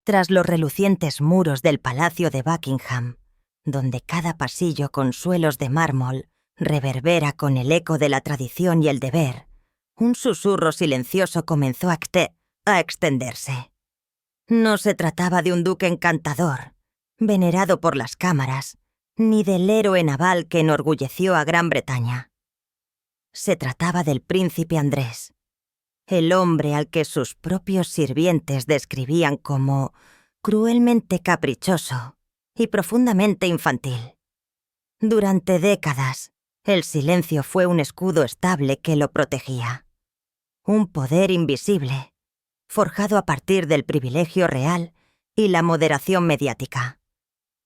tras los relucientes muros del Palacio de Buckingham, donde cada pasillo con suelos de mármol reverbera con el eco de la tradición y el deber, un susurro silencioso comenzó a extenderse. No se trataba de un duque encantador, venerado por las cámaras, ni del héroe naval que enorgulleció a Gran Bretaña. Se trataba del príncipe Andrés, el hombre al que sus propios sirvientes describían como cruelmente caprichoso y profundamente infantil. Durante décadas, el silencio fue un escudo estable que lo protegía. Un poder invisible, forjado a partir del privilegio real y la moderación mediática.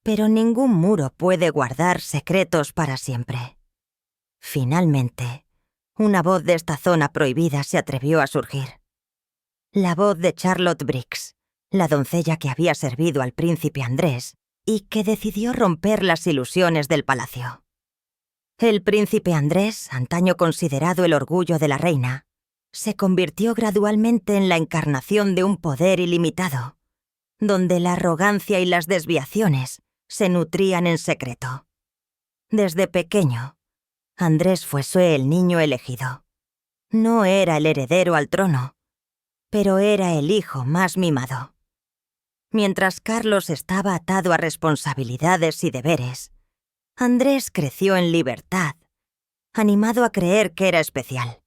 Pero ningún muro puede guardar secretos para siempre. Finalmente, una voz de esta zona prohibida se atrevió a surgir. La voz de Charlotte Briggs, la doncella que había servido al príncipe Andrés y que decidió romper las ilusiones del palacio. El príncipe Andrés, antaño considerado el orgullo de la reina, se convirtió gradualmente en la encarnación de un poder ilimitado, donde la arrogancia y las desviaciones se nutrían en secreto. Desde pequeño, Andrés fue el niño elegido. No era el heredero al trono, pero era el hijo más mimado. Mientras Carlos estaba atado a responsabilidades y deberes, Andrés creció en libertad, animado a creer que era especial.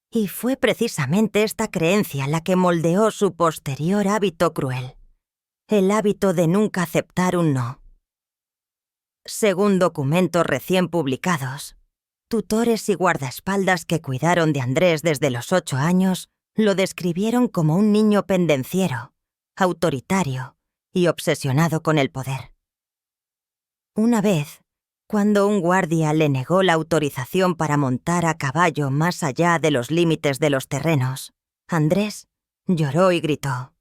Y fue precisamente esta creencia la que moldeó su posterior hábito cruel, el hábito de nunca aceptar un no. Según documentos recién publicados, tutores y guardaespaldas que cuidaron de Andrés desde los 8 años lo describieron como un niño pendenciero, autoritario y obsesionado con el poder. Una vez, cuando un guardia le negó la autorización para montar a caballo más allá de los límites de los terrenos, Andrés lloró y gritó: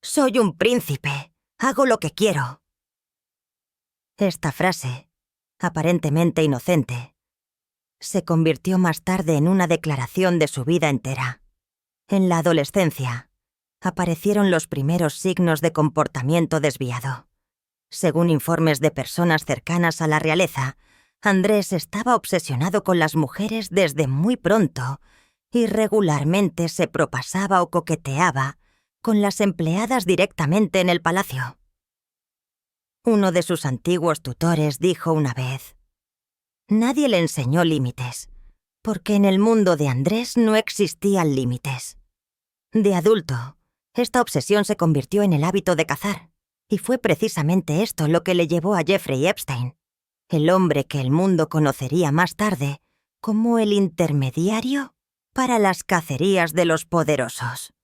«¡Soy un príncipe! ¡Hago lo que quiero!». Esta frase, aparentemente inocente, se convirtió más tarde en una declaración de su vida entera. En la adolescencia, aparecieron los primeros signos de comportamiento desviado. Según informes de personas cercanas a la realeza, Andrés estaba obsesionado con las mujeres desde muy pronto y regularmente se propasaba o coqueteaba con las empleadas directamente en el palacio. Uno de sus antiguos tutores dijo una vez: «Nadie le enseñó límites, porque en el mundo de Andrés no existían límites». De adulto, esta obsesión se convirtió en el hábito de cazar, y fue precisamente esto lo que le llevó a Jeffrey Epstein, el hombre que el mundo conocería más tarde como el intermediario para las cacerías de los poderosos.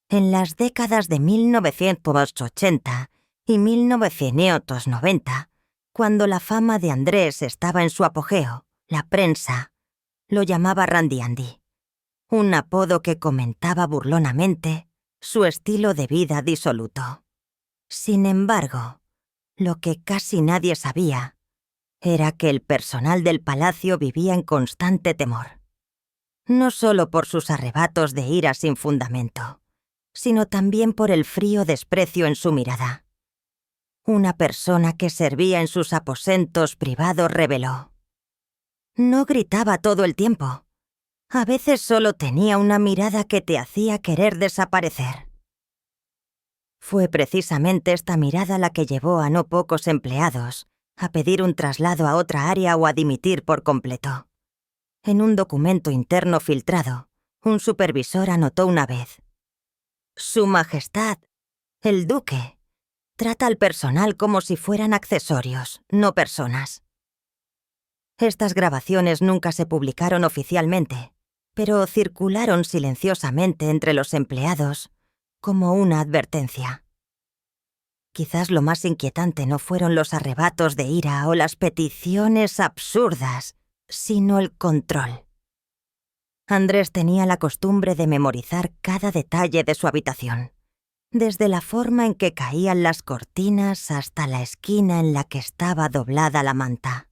En las décadas de 1980 y 1990, cuando la fama de Andrés estaba en su apogeo, la prensa lo llamaba Randy Andy, un apodo que comentaba burlonamente su estilo de vida disoluto. Sin embargo, lo que casi nadie sabía era que el personal del palacio vivía en constante temor. No solo por sus arrebatos de ira sin fundamento, sino también por el frío desprecio en su mirada. Una persona que servía en sus aposentos privados reveló: «No gritaba todo el tiempo. A veces solo tenía una mirada que te hacía querer desaparecer». Fue precisamente esta mirada la que llevó a no pocos empleados a pedir un traslado a otra área o a dimitir por completo. En un documento interno filtrado, un supervisor anotó una vez: «Su Majestad, el Duque, trata al personal como si fueran accesorios, no personas». Estas grabaciones nunca se publicaron oficialmente, pero circularon silenciosamente entre los empleados como una advertencia. Quizás lo más inquietante no fueron los arrebatos de ira o las peticiones absurdas, sino el control. Andrés tenía la costumbre de memorizar cada detalle de su habitación, desde la forma en que caían las cortinas hasta la esquina en la que estaba doblada la manta.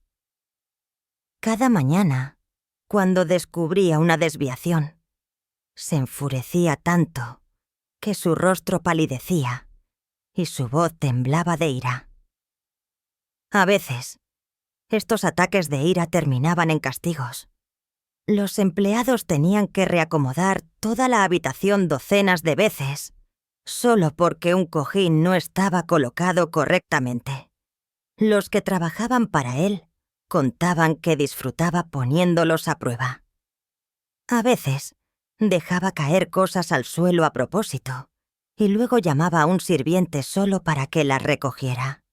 Cada mañana, cuando descubría una desviación, se enfurecía tanto que su rostro palidecía y su voz temblaba de ira. A veces, estos ataques de ira terminaban en castigos. Los empleados tenían que reacomodar toda la habitación docenas de veces, solo porque un cojín no estaba colocado correctamente. Los que trabajaban para él contaban que disfrutaba poniéndolos a prueba. A veces, dejaba caer cosas al suelo a propósito, y luego llamaba a un sirviente solo para que las recogiera.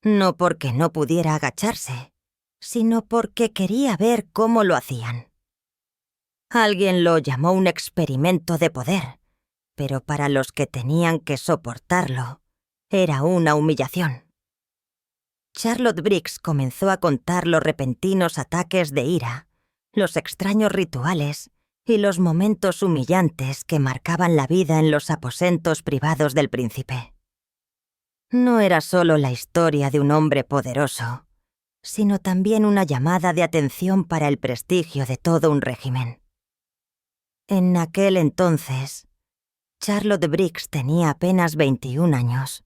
No porque no pudiera agacharse, sino porque quería ver cómo lo hacían. Alguien lo llamó un experimento de poder, pero para los que tenían que soportarlo, era una humillación. Charlotte Briggs comenzó a contar los repentinos ataques de ira, los extraños rituales y los momentos humillantes que marcaban la vida en los aposentos privados del príncipe. No era solo la historia de un hombre poderoso, sino también una llamada de atención para el prestigio de todo un régimen. En aquel entonces, Charlotte Briggs tenía apenas 21 años.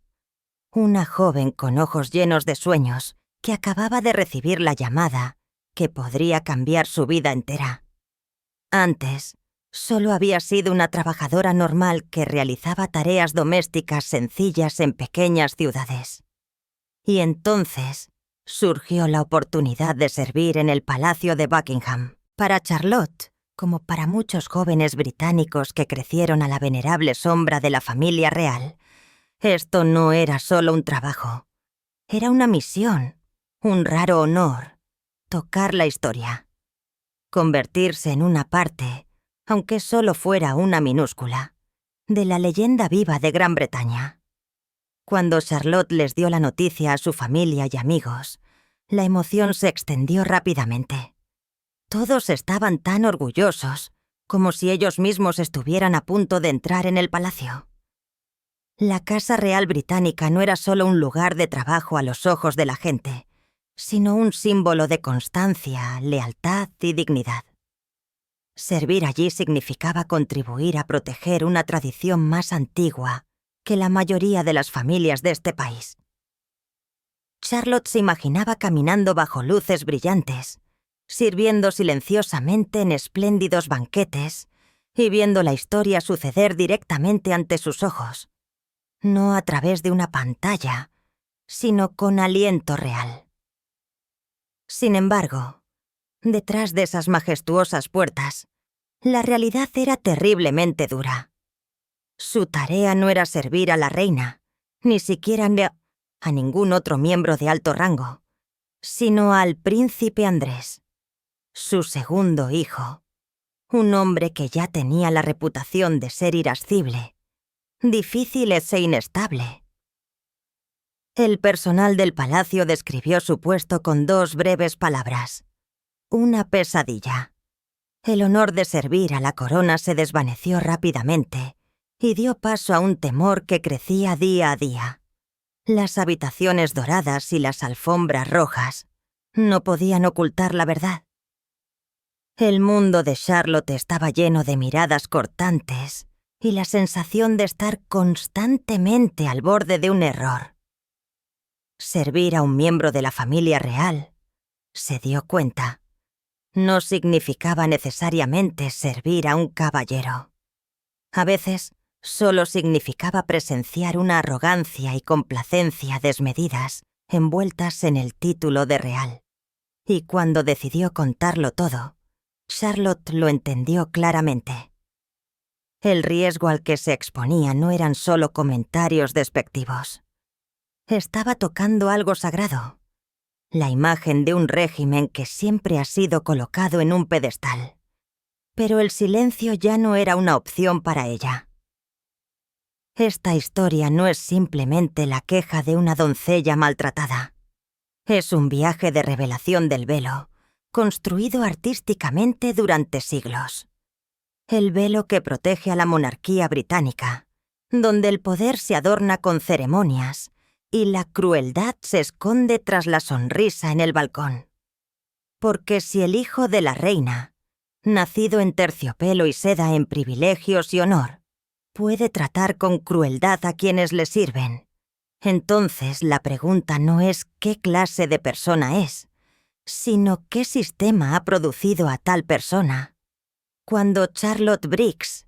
Una joven con ojos llenos de sueños que acababa de recibir la llamada que podría cambiar su vida entera. Antes, solo había sido una trabajadora normal que realizaba tareas domésticas sencillas en pequeñas ciudades. Y entonces surgió la oportunidad de servir en el Palacio de Buckingham. Para Charlotte, como para muchos jóvenes británicos que crecieron a la venerable sombra de la familia real, esto no era solo un trabajo. Era una misión, un raro honor, tocar la historia. Convertirse en una parte, aunque solo fuera una minúscula, de la leyenda viva de Gran Bretaña. Cuando Charlotte les dio la noticia a su familia y amigos, la emoción se extendió rápidamente. Todos estaban tan orgullosos, como si ellos mismos estuvieran a punto de entrar en el palacio. La Casa Real Británica no era solo un lugar de trabajo a los ojos de la gente, sino un símbolo de constancia, lealtad y dignidad. Servir allí significaba contribuir a proteger una tradición más antigua que la mayoría de las familias de este país. Charlotte se imaginaba caminando bajo luces brillantes, sirviendo silenciosamente en espléndidos banquetes y viendo la historia suceder directamente ante sus ojos, no a través de una pantalla, sino con aliento real. Sin embargo, detrás de esas majestuosas puertas, la realidad era terriblemente dura. Su tarea no era servir a la reina, ni siquiera a ningún otro miembro de alto rango, sino al príncipe Andrés, su segundo hijo, un hombre que ya tenía la reputación de ser irascible, difícil e inestable. El personal del palacio describió su puesto con 2 breves palabras: una pesadilla. El honor de servir a la corona se desvaneció rápidamente y dio paso a un temor que crecía día a día. Las habitaciones doradas y las alfombras rojas no podían ocultar la verdad. El mundo de Charlotte estaba lleno de miradas cortantes y la sensación de estar constantemente al borde de un error. Servir a un miembro de la familia real, se dio cuenta, no significaba necesariamente servir a un caballero. A veces, solo significaba presenciar una arrogancia y complacencia desmedidas envueltas en el título de real. Y cuando decidió contarlo todo, Charlotte lo entendió claramente. El riesgo al que se exponía no eran solo comentarios despectivos. Estaba tocando algo sagrado, la imagen de un régimen que siempre ha sido colocado en un pedestal. Pero el silencio ya no era una opción para ella. Esta historia no es simplemente la queja de una doncella maltratada. Es un viaje de revelación del velo, construido artísticamente durante siglos. El velo que protege a la monarquía británica, donde el poder se adorna con ceremonias y la crueldad se esconde tras la sonrisa en el balcón. Porque si el hijo de la reina, nacido en terciopelo y seda en privilegios y honor, puede tratar con crueldad a quienes le sirven, Entonces la pregunta no es qué clase de persona es, sino qué sistema ha producido a tal persona. Cuando Charlotte Briggs,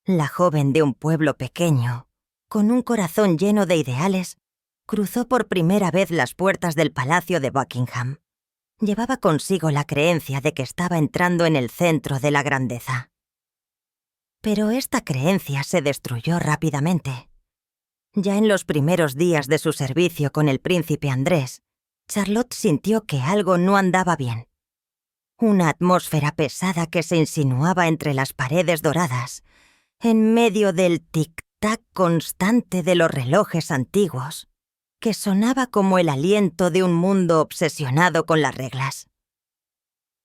la joven de un pueblo pequeño, con un corazón lleno de ideales, cruzó por primera vez las puertas del Palacio de Buckingham, llevaba consigo la creencia de que estaba entrando en el centro de la grandeza. Pero esta creencia se destruyó rápidamente. Ya en los primeros días de su servicio con el príncipe Andrés, Charlotte sintió que algo no andaba bien. Una atmósfera pesada que se insinuaba entre las paredes doradas, en medio del tic-tac constante de los relojes antiguos, que sonaba como el aliento de un mundo obsesionado con las reglas.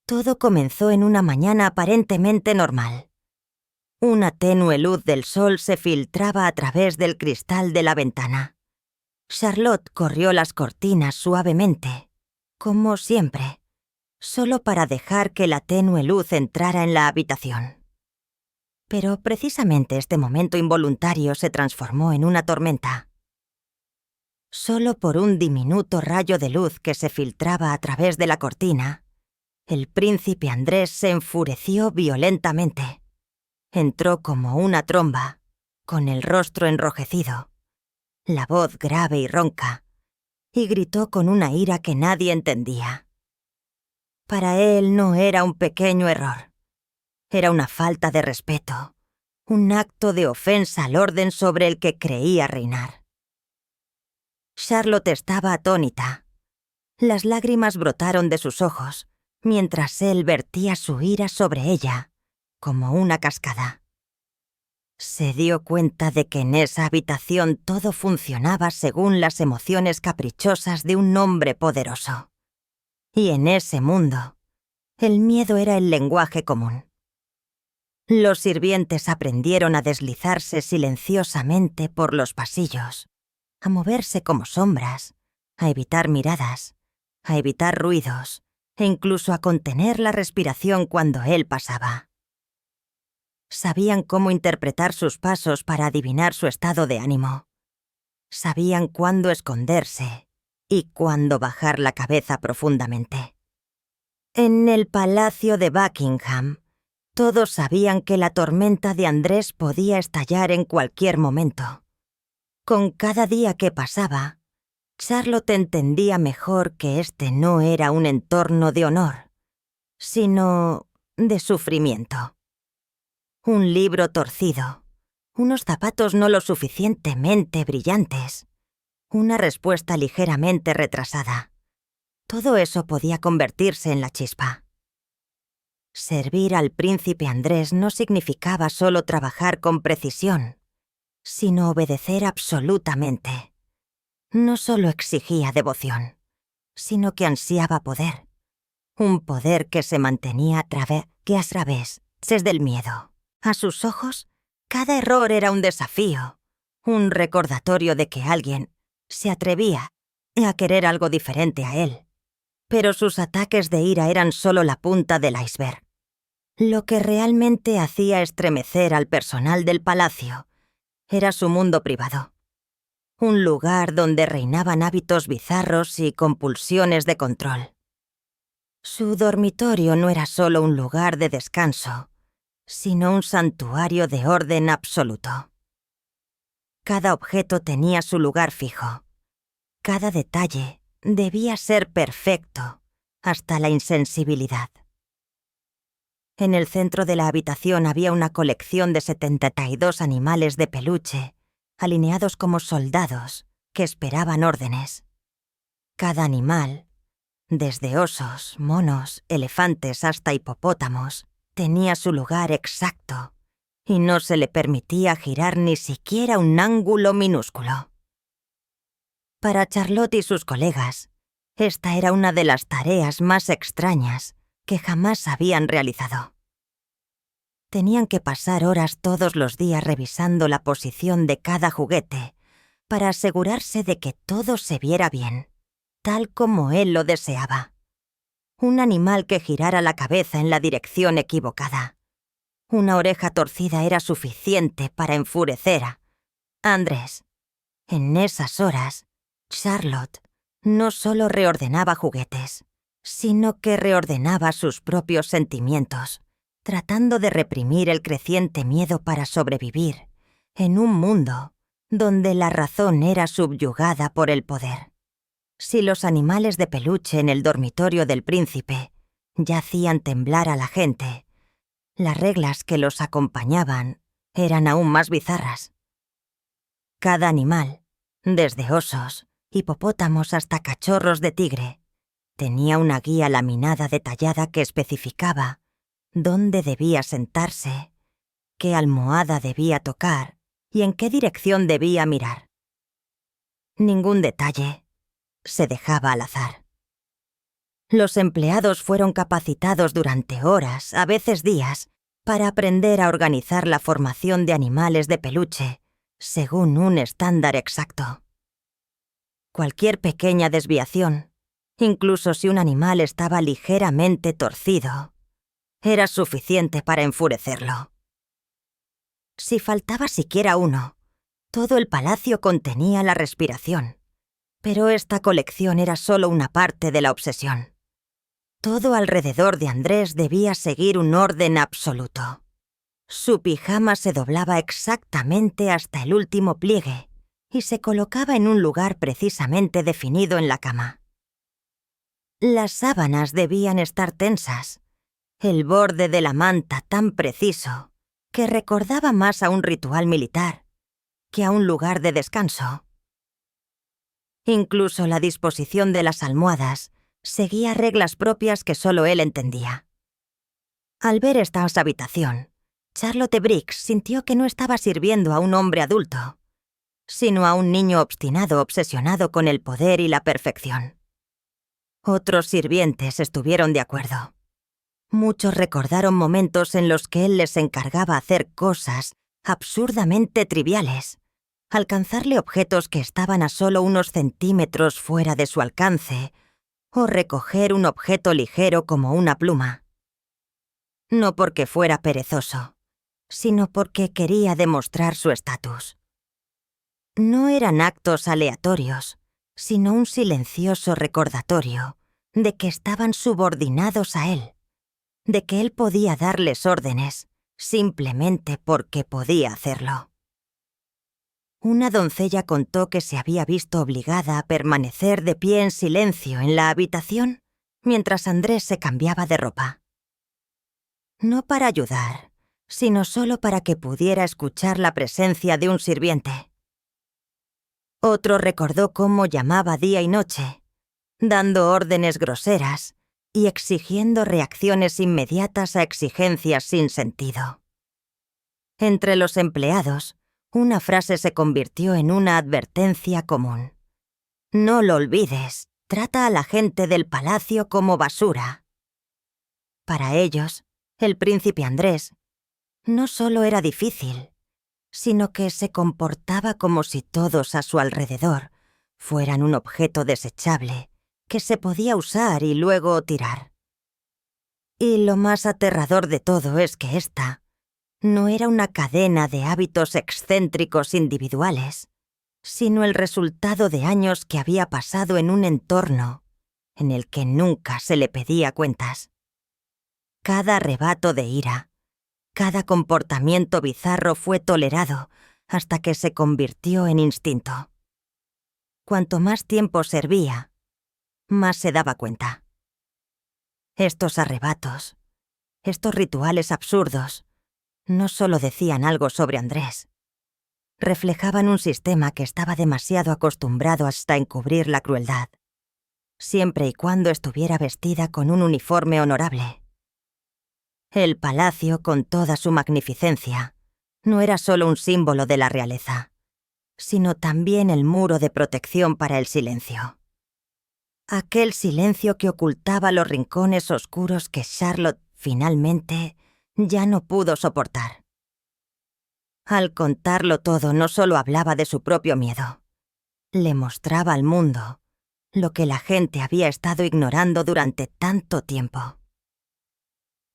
Todo comenzó en una mañana aparentemente normal. Una tenue luz del sol se filtraba a través del cristal de la ventana. Charlotte corrió las cortinas suavemente, como siempre, solo para dejar que la tenue luz entrara en la habitación. Pero precisamente este momento involuntario se transformó en una tormenta. Solo por un diminuto rayo de luz que se filtraba a través de la cortina, el príncipe Andrés se enfureció violentamente. Entró como una tromba, con el rostro enrojecido, la voz grave y ronca, y gritó con una ira que nadie entendía. Para él no era un pequeño error. Era una falta de respeto, un acto de ofensa al orden sobre el que creía reinar. Charlotte estaba atónita. Las lágrimas brotaron de sus ojos, mientras él vertía su ira sobre ella, como una cascada. Se dio cuenta de que en esa habitación todo funcionaba según las emociones caprichosas de un hombre poderoso. Y en ese mundo, el miedo era el lenguaje común. Los sirvientes aprendieron a deslizarse silenciosamente por los pasillos, a moverse como sombras, a evitar miradas, a evitar ruidos e incluso a contener la respiración cuando él pasaba. Sabían cómo interpretar sus pasos para adivinar su estado de ánimo. Sabían cuándo esconderse y cuándo bajar la cabeza profundamente. En el Palacio de Buckingham, todos sabían que la tormenta de Andrés podía estallar en cualquier momento. Con cada día que pasaba, Charlotte entendía mejor que este no era un entorno de honor, sino de sufrimiento. Un libro torcido, unos zapatos no lo suficientemente brillantes, una respuesta ligeramente retrasada. Todo eso podía convertirse en la chispa. Servir al príncipe Andrés no significaba solo trabajar con precisión, sino obedecer absolutamente. No solo exigía devoción, sino que ansiaba poder. Un poder que se mantenía a través del miedo. A sus ojos, cada error era un desafío, un recordatorio de que alguien se atrevía a querer algo diferente a él. Pero sus ataques de ira eran solo la punta del iceberg. Lo que realmente hacía estremecer al personal del palacio era su mundo privado. Un lugar donde reinaban hábitos bizarros y compulsiones de control. Su dormitorio no era solo un lugar de descanso, sino un santuario de orden absoluto. Cada objeto tenía su lugar fijo. Cada detalle debía ser perfecto, hasta la insensibilidad. En el centro de la habitación había una colección de 72 animales de peluche, alineados como soldados que esperaban órdenes. Cada animal, desde osos, monos, elefantes hasta hipopótamos, tenía su lugar exacto, y no se le permitía girar ni siquiera un ángulo minúsculo. Para Charlotte y sus colegas, esta era una de las tareas más extrañas que jamás habían realizado. Tenían que pasar horas todos los días revisando la posición de cada juguete para asegurarse de que todo se viera bien, tal como él lo deseaba. Un animal que girara la cabeza en la dirección equivocada. Una oreja torcida era suficiente para enfurecer a Andrés. En esas horas, Charlotte no solo reordenaba juguetes, sino que reordenaba sus propios sentimientos, tratando de reprimir el creciente miedo para sobrevivir en un mundo donde la razón era subyugada por el poder. Si los animales de peluche en el dormitorio del príncipe ya hacían temblar a la gente, las reglas que los acompañaban eran aún más bizarras. Cada animal, desde osos, hipopótamos hasta cachorros de tigre, tenía una guía laminada detallada que especificaba dónde debía sentarse, qué almohada debía tocar y en qué dirección debía mirar. Ningún detalle se dejaba al azar. Los empleados fueron capacitados durante horas, a veces días, para aprender a organizar la formación de animales de peluche según un estándar exacto. Cualquier pequeña desviación, incluso si un animal estaba ligeramente torcido, era suficiente para enfurecerlo. Si faltaba siquiera uno, todo el palacio contenía la respiración, pero esta colección era solo una parte de la obsesión. Todo alrededor de Andrés debía seguir un orden absoluto. Su pijama se doblaba exactamente hasta el último pliegue y se colocaba en un lugar precisamente definido en la cama. Las sábanas debían estar tensas, el borde de la manta tan preciso que recordaba más a un ritual militar que a un lugar de descanso. Incluso la disposición de las almohadas seguía reglas propias que solo él entendía. Al ver esta habitación, Charlotte Briggs sintió que no estaba sirviendo a un hombre adulto, sino a un niño obstinado obsesionado con el poder y la perfección. Otros sirvientes estuvieron de acuerdo. Muchos recordaron momentos en los que él les encargaba hacer cosas absurdamente triviales, alcanzarle objetos que estaban a solo unos centímetros fuera de su alcance, o recoger un objeto ligero como una pluma. No porque fuera perezoso, sino porque quería demostrar su estatus. No eran actos aleatorios, sino un silencioso recordatorio de que estaban subordinados a él, de que él podía darles órdenes simplemente porque podía hacerlo. Una doncella contó que se había visto obligada a permanecer de pie en silencio en la habitación mientras Andrés se cambiaba de ropa. No para ayudar, sino solo para que pudiera escuchar la presencia de un sirviente. Otro recordó cómo llamaba día y noche, dando órdenes groseras y exigiendo reacciones inmediatas a exigencias sin sentido. Entre los empleados, una frase se convirtió en una advertencia común. No lo olvides, trata a la gente del palacio como basura. Para ellos, el príncipe Andrés no solo era difícil, sino que se comportaba como si todos a su alrededor fueran un objeto desechable que se podía usar y luego tirar. Y lo más aterrador de todo es que esta no era una cadena de hábitos excéntricos individuales, sino el resultado de años que había pasado en un entorno en el que nunca se le pedía cuentas. Cada arrebato de ira, cada comportamiento bizarro fue tolerado hasta que se convirtió en instinto. Cuanto más tiempo servía, más se daba cuenta. Estos arrebatos, estos rituales absurdos, no solo decían algo sobre Andrés. Reflejaban un sistema que estaba demasiado acostumbrado hasta encubrir la crueldad, siempre y cuando estuviera vestida con un uniforme honorable. El palacio, con toda su magnificencia, no era solo un símbolo de la realeza, sino también el muro de protección para el silencio. Aquel silencio que ocultaba los rincones oscuros que Charlotte, finalmente, ya no pudo soportar. Al contarlo todo, no solo hablaba de su propio miedo. Le mostraba al mundo lo que la gente había estado ignorando durante tanto tiempo.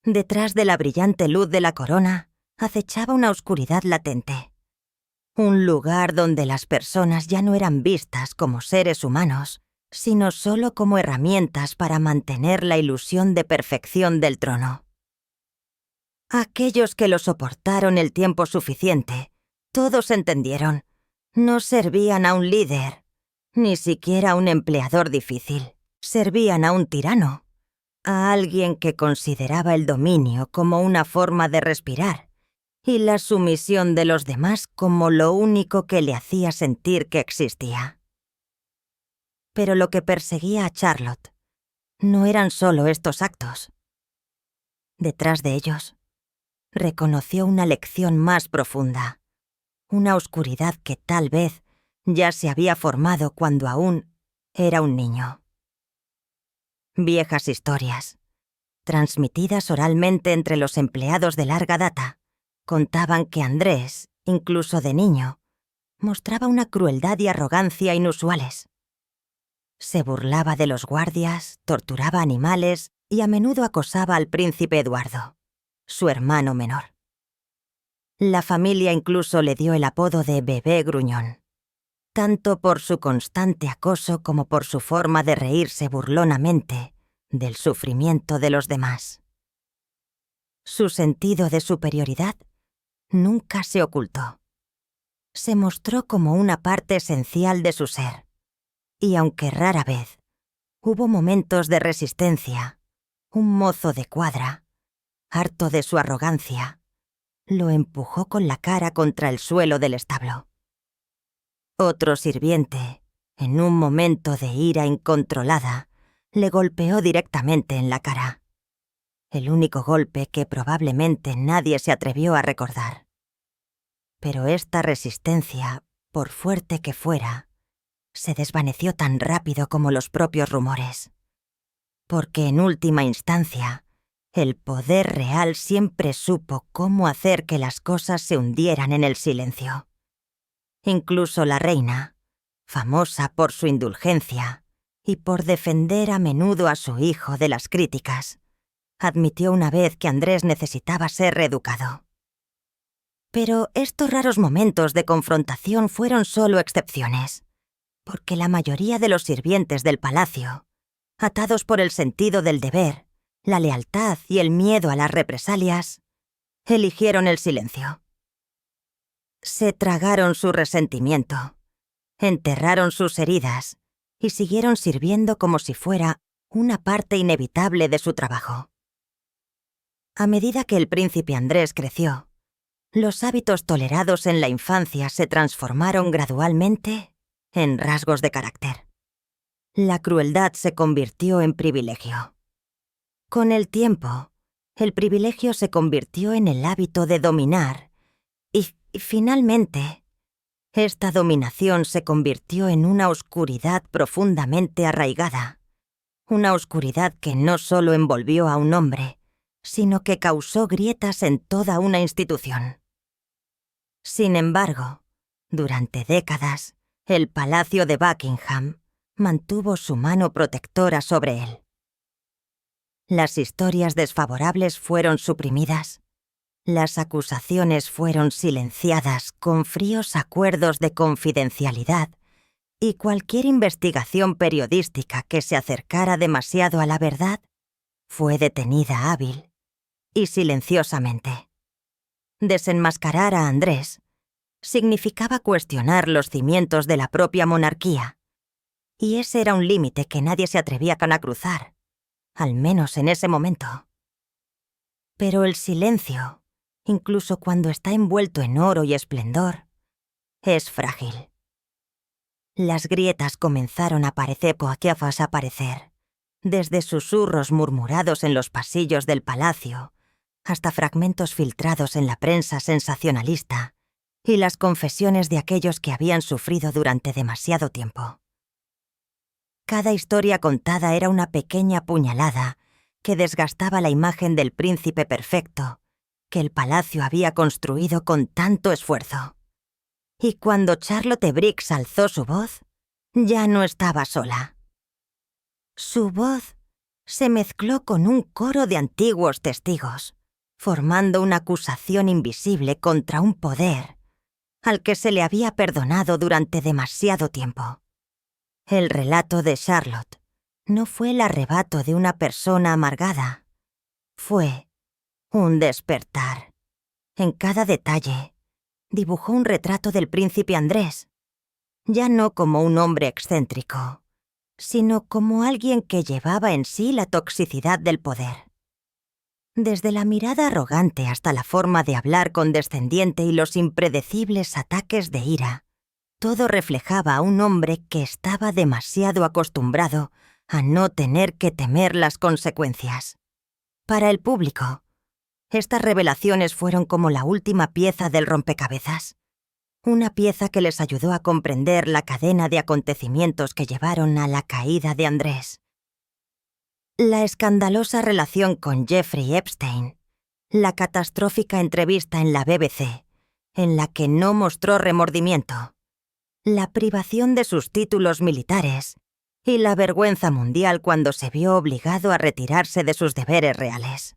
Detrás de la brillante luz de la corona, acechaba una oscuridad latente. Un lugar donde las personas ya no eran vistas como seres humanos, sino solo como herramientas para mantener la ilusión de perfección del trono. Aquellos que lo soportaron el tiempo suficiente, todos entendieron, no servían a un líder, ni siquiera a un empleador difícil. Servían a un tirano, a alguien que consideraba el dominio como una forma de respirar y la sumisión de los demás como lo único que le hacía sentir que existía. Pero lo que perseguía a Charlotte no eran solo estos actos. Detrás de ellos, reconoció una lección más profunda, una oscuridad que tal vez ya se había formado cuando aún era un niño. Viejas historias, transmitidas oralmente entre los empleados de larga data, contaban que Andrés, incluso de niño, mostraba una crueldad y arrogancia inusuales. Se burlaba de los guardias, torturaba animales y a menudo acosaba al príncipe Eduardo, su hermano menor. La familia incluso le dio el apodo de Bebé Gruñón, tanto por su constante acoso como por su forma de reírse burlonamente del sufrimiento de los demás. Su sentido de superioridad nunca se ocultó. Se mostró como una parte esencial de su ser, y aunque rara vez hubo momentos de resistencia, un mozo de cuadra, harto de su arrogancia, lo empujó con la cara contra el suelo del establo. Otro sirviente, en un momento de ira incontrolada, le golpeó directamente en la cara. El único golpe que probablemente nadie se atrevió a recordar. Pero esta resistencia, por fuerte que fuera, se desvaneció tan rápido como los propios rumores. Porque en última instancia, el poder real siempre supo cómo hacer que las cosas se hundieran en el silencio. Incluso la reina, famosa por su indulgencia y por defender a menudo a su hijo de las críticas, admitió una vez que Andrés necesitaba ser reeducado. Pero estos raros momentos de confrontación fueron solo excepciones, porque la mayoría de los sirvientes del palacio, atados por el sentido del deber, la lealtad y el miedo a las represalias, eligieron el silencio. Se tragaron su resentimiento, enterraron sus heridas y siguieron sirviendo como si fuera una parte inevitable de su trabajo. A medida que el príncipe Andrés creció, los hábitos tolerados en la infancia se transformaron gradualmente en rasgos de carácter. La crueldad se convirtió en privilegio. Con el tiempo, el privilegio se convirtió en el hábito de dominar y finalmente, esta dominación se convirtió en una oscuridad profundamente arraigada, una oscuridad que no solo envolvió a un hombre, sino que causó grietas en toda una institución. Sin embargo, durante décadas, el Palacio de Buckingham mantuvo su mano protectora sobre él. Las historias desfavorables fueron suprimidas, las acusaciones fueron silenciadas con fríos acuerdos de confidencialidad y cualquier investigación periodística que se acercara demasiado a la verdad fue detenida hábil y silenciosamente. Desenmascarar a Andrés significaba cuestionar los cimientos de la propia monarquía, y ese era un límite que nadie se atrevía a cruzar, al menos en ese momento. Pero el silencio, incluso cuando está envuelto en oro y esplendor, es frágil. Las grietas comenzaron a aparecer, desde susurros murmurados en los pasillos del palacio, hasta fragmentos filtrados en la prensa sensacionalista y las confesiones de aquellos que habían sufrido durante demasiado tiempo. Cada historia contada era una pequeña puñalada que desgastaba la imagen del príncipe perfecto que el palacio había construido con tanto esfuerzo. Y cuando Charlotte Briggs alzó su voz, ya no estaba sola. Su voz se mezcló con un coro de antiguos testigos, formando una acusación invisible contra un poder al que se le había perdonado durante demasiado tiempo. El relato de Charlotte no fue el arrebato de una persona amargada. Fue un despertar. En cada detalle, dibujó un retrato del príncipe Andrés, ya no como un hombre excéntrico, sino como alguien que llevaba en sí la toxicidad del poder. Desde la mirada arrogante hasta la forma de hablar condescendiente y los impredecibles ataques de ira, todo reflejaba a un hombre que estaba demasiado acostumbrado a no tener que temer las consecuencias. Para el público, estas revelaciones fueron como la última pieza del rompecabezas, una pieza que les ayudó a comprender la cadena de acontecimientos que llevaron a la caída de Andrés. La escandalosa relación con Jeffrey Epstein, la catastrófica entrevista en la BBC, en la que no mostró remordimiento, la privación de sus títulos militares y la vergüenza mundial cuando se vio obligado a retirarse de sus deberes reales.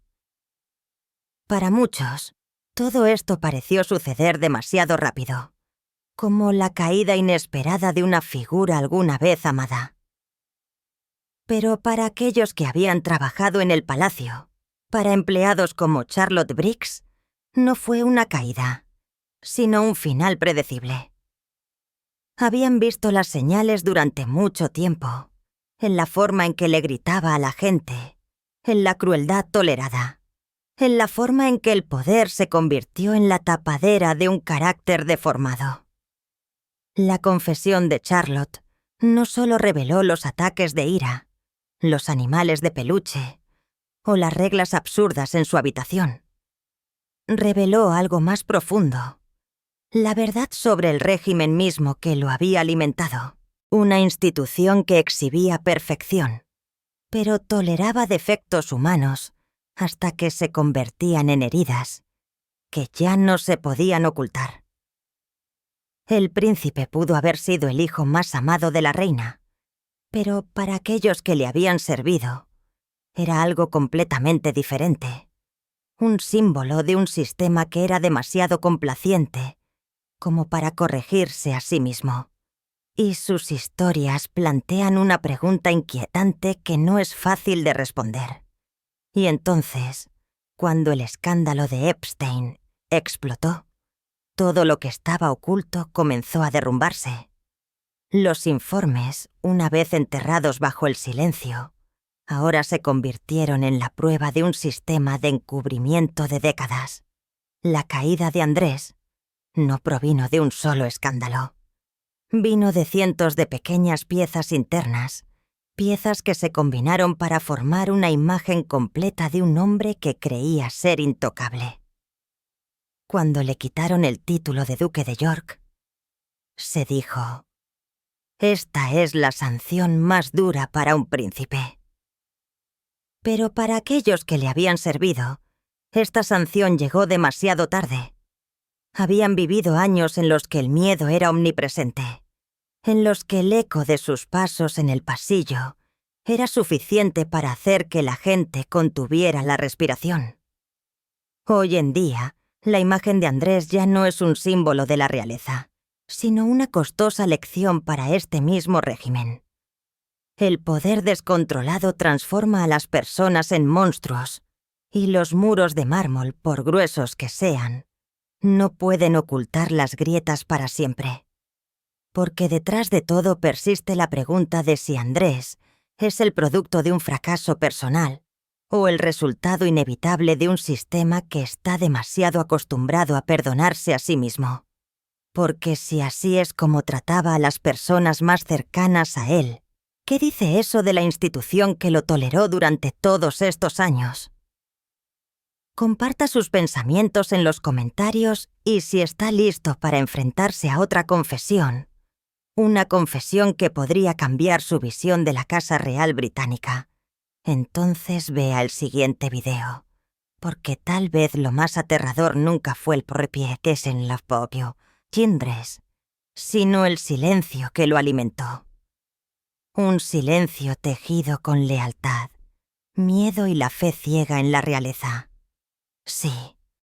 Para muchos, todo esto pareció suceder demasiado rápido, como la caída inesperada de una figura alguna vez amada. Pero para aquellos que habían trabajado en el palacio, para empleados como Charlotte Briggs, no fue una caída, sino un final predecible. Habían visto las señales durante mucho tiempo, en la forma en que le gritaba a la gente, en la crueldad tolerada, en la forma en que el poder se convirtió en la tapadera de un carácter deformado. La confesión de Charlotte no solo reveló los ataques de ira, los animales de peluche o las reglas absurdas en su habitación. Reveló algo más profundo, la verdad sobre el régimen mismo que lo había alimentado, una institución que exhibía perfección, pero toleraba defectos humanos hasta que se convertían en heridas que ya no se podían ocultar. El príncipe pudo haber sido el hijo más amado de la reina, pero para aquellos que le habían servido, era algo completamente diferente. Un símbolo de un sistema que era demasiado complaciente como para corregirse a sí mismo. Y sus historias plantean una pregunta inquietante que no es fácil de responder. Y entonces, cuando el escándalo de Epstein explotó, todo lo que estaba oculto comenzó a derrumbarse. Los informes, una vez enterrados bajo el silencio, ahora se convirtieron en la prueba de un sistema de encubrimiento de décadas. La caída de Andrés no provino de un solo escándalo. Vino de cientos de pequeñas piezas internas, piezas que se combinaron para formar una imagen completa de un hombre que creía ser intocable. Cuando le quitaron el título de Duque de York, se dijo: «Esta es la sanción más dura para un príncipe». Pero para aquellos que le habían servido, esta sanción llegó demasiado tarde. Habían vivido años en los que el miedo era omnipresente, en los que el eco de sus pasos en el pasillo era suficiente para hacer que la gente contuviera la respiración. Hoy en día, la imagen de Andrés ya no es un símbolo de la realeza, sino una costosa lección para este mismo régimen. El poder descontrolado transforma a las personas en monstruos, y los muros de mármol, por gruesos que sean, no pueden ocultar las grietas para siempre. Porque detrás de todo persiste la pregunta de si Andrés es el producto de un fracaso personal o el resultado inevitable de un sistema que está demasiado acostumbrado a perdonarse a sí mismo. Porque si así es como trataba a las personas más cercanas a él, ¿qué dice eso de la institución que lo toleró durante todos estos años? Comparta sus pensamientos en los comentarios y si está listo para enfrentarse a otra confesión, una confesión que podría cambiar su visión de la Casa Real Británica, entonces vea el siguiente video, porque tal vez lo más aterrador nunca fue el propietesen la propio Chindres, sino el silencio que lo alimentó. Un silencio tejido con lealtad, miedo y la fe ciega en la realeza. Sí,